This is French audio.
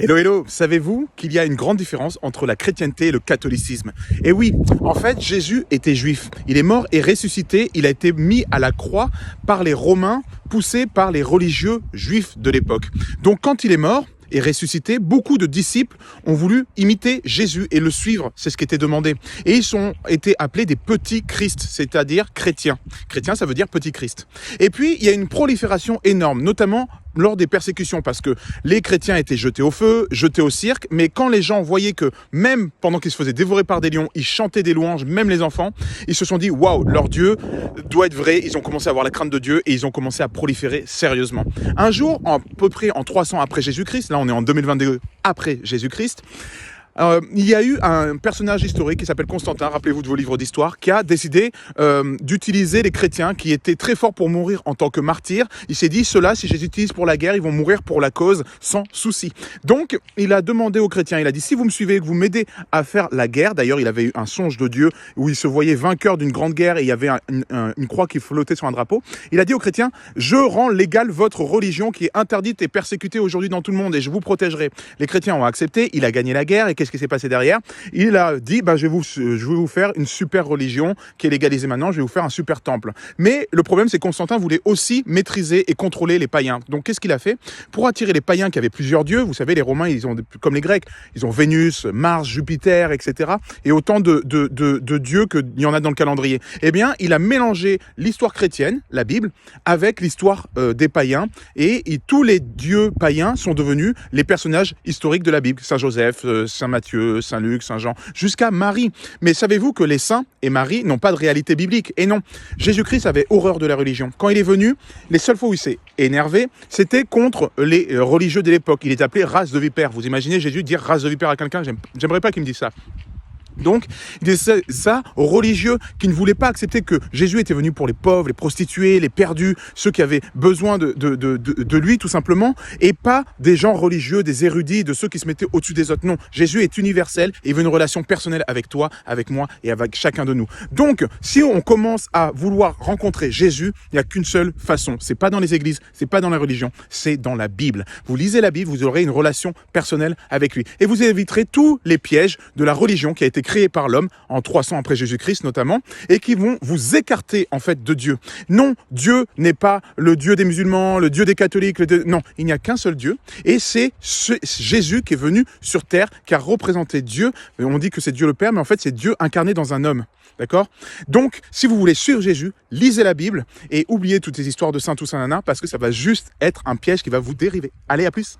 Hello, hello, savez-vous qu'il y a une grande différence entre la chrétienté et le catholicisme? Et oui, en fait, Jésus était juif. Il est mort et ressuscité. Il a été mis à la croix par les Romains, poussé par les religieux juifs de l'époque. Donc quand il est mort et ressuscité, beaucoup de disciples ont voulu imiter Jésus et le suivre. C'est ce qui était demandé. Et ils ont été appelés des petits Christ, c'est-à-dire chrétiens. Chrétien, ça veut dire petit Christ. Et puis, il y a une prolifération énorme, notamment lors des persécutions, parce que les chrétiens étaient jetés au feu, jetés au cirque, mais quand les gens voyaient que même pendant qu'ils se faisaient dévorer par des lions, ils chantaient des louanges, même les enfants, ils se sont dit « Waouh, leur Dieu doit être vrai », ils ont commencé à avoir la crainte de Dieu et ils ont commencé à proliférer sérieusement. Un jour, à peu près en 300 après Jésus-Christ, là on est en 2022 après Jésus-Christ, il y a eu un personnage historique qui s'appelle Constantin, rappelez-vous de vos livres d'histoire, qui a décidé d'utiliser les chrétiens qui étaient très forts pour mourir en tant que martyrs. Il s'est dit, ceux-là, si je les utilise pour la guerre, ils vont mourir pour la cause sans souci. Donc, il a demandé aux chrétiens, il a dit, si vous me suivez, que vous m'aidez à faire la guerre, d'ailleurs, il avait eu un songe de Dieu où il se voyait vainqueur d'une grande guerre et il y avait une croix qui flottait sur un drapeau. Il a dit aux chrétiens, je rends légale votre religion qui est interdite et persécutée aujourd'hui dans tout le monde et je vous protégerai. Les chrétiens ont accepté, il a gagné la guerre et qu'est-ce qui s'est passé derrière? Il a dit, je vais vous faire une super religion qui est légalisée maintenant, je vais vous faire un super temple. Mais le problème, c'est que Constantin voulait aussi maîtriser et contrôler les païens. Donc, qu'est-ce qu'il a fait? Pour attirer les païens qui avaient plusieurs dieux, vous savez, les Romains, ils ont, comme les Grecs, ils ont Vénus, Mars, Jupiter, etc. Et autant de dieux qu'il y en a dans le calendrier. Eh bien, il a mélangé l'histoire chrétienne, la Bible, avec l'histoire des païens. Et tous les dieux païens sont devenus les personnages historiques de la Bible. Saint Joseph, Saint Matthieu, Saint Luc, Saint Jean, jusqu'à Marie. Mais savez-vous que les saints et Marie n'ont pas de réalité biblique? Et non, Jésus-Christ avait horreur de la religion. Quand il est venu, les seules fois où il s'est énervé, c'était contre les religieux de l'époque. Il est appelé race de vipère. Vous imaginez Jésus dire race de vipère à quelqu'un? J'aimerais pas qu'il me dise ça. Donc, il disait ça aux religieux qui ne voulaient pas accepter que Jésus était venu pour les pauvres, les prostituées, les perdus, ceux qui avaient besoin de lui tout simplement, et pas des gens religieux, des érudits, de ceux qui se mettaient au-dessus des autres. Non, Jésus est universel et il veut une relation personnelle avec toi, avec moi et avec chacun de nous. Donc, si on commence à vouloir rencontrer Jésus, il n'y a qu'une seule façon. C'est pas dans les églises, c'est pas dans la religion, c'est dans la Bible. Vous lisez la Bible, vous aurez une relation personnelle avec lui. Et vous éviterez tous les pièges de la religion qui a été créé par l'homme en 300 après Jésus-Christ notamment, et qui vont vous écarter en fait de Dieu. Non, Dieu n'est pas le Dieu des musulmans, le Dieu des catholiques, non, il n'y a qu'un seul Dieu, et c'est Jésus qui est venu sur terre, qui a représenté Dieu. On dit que c'est Dieu le Père, mais en fait c'est Dieu incarné dans un homme. D'accord? Donc, si vous voulez suivre Jésus, lisez la Bible et oubliez toutes ces histoires de saint ou saint nana, parce que ça va juste être un piège qui va vous dériver. Allez, à plus!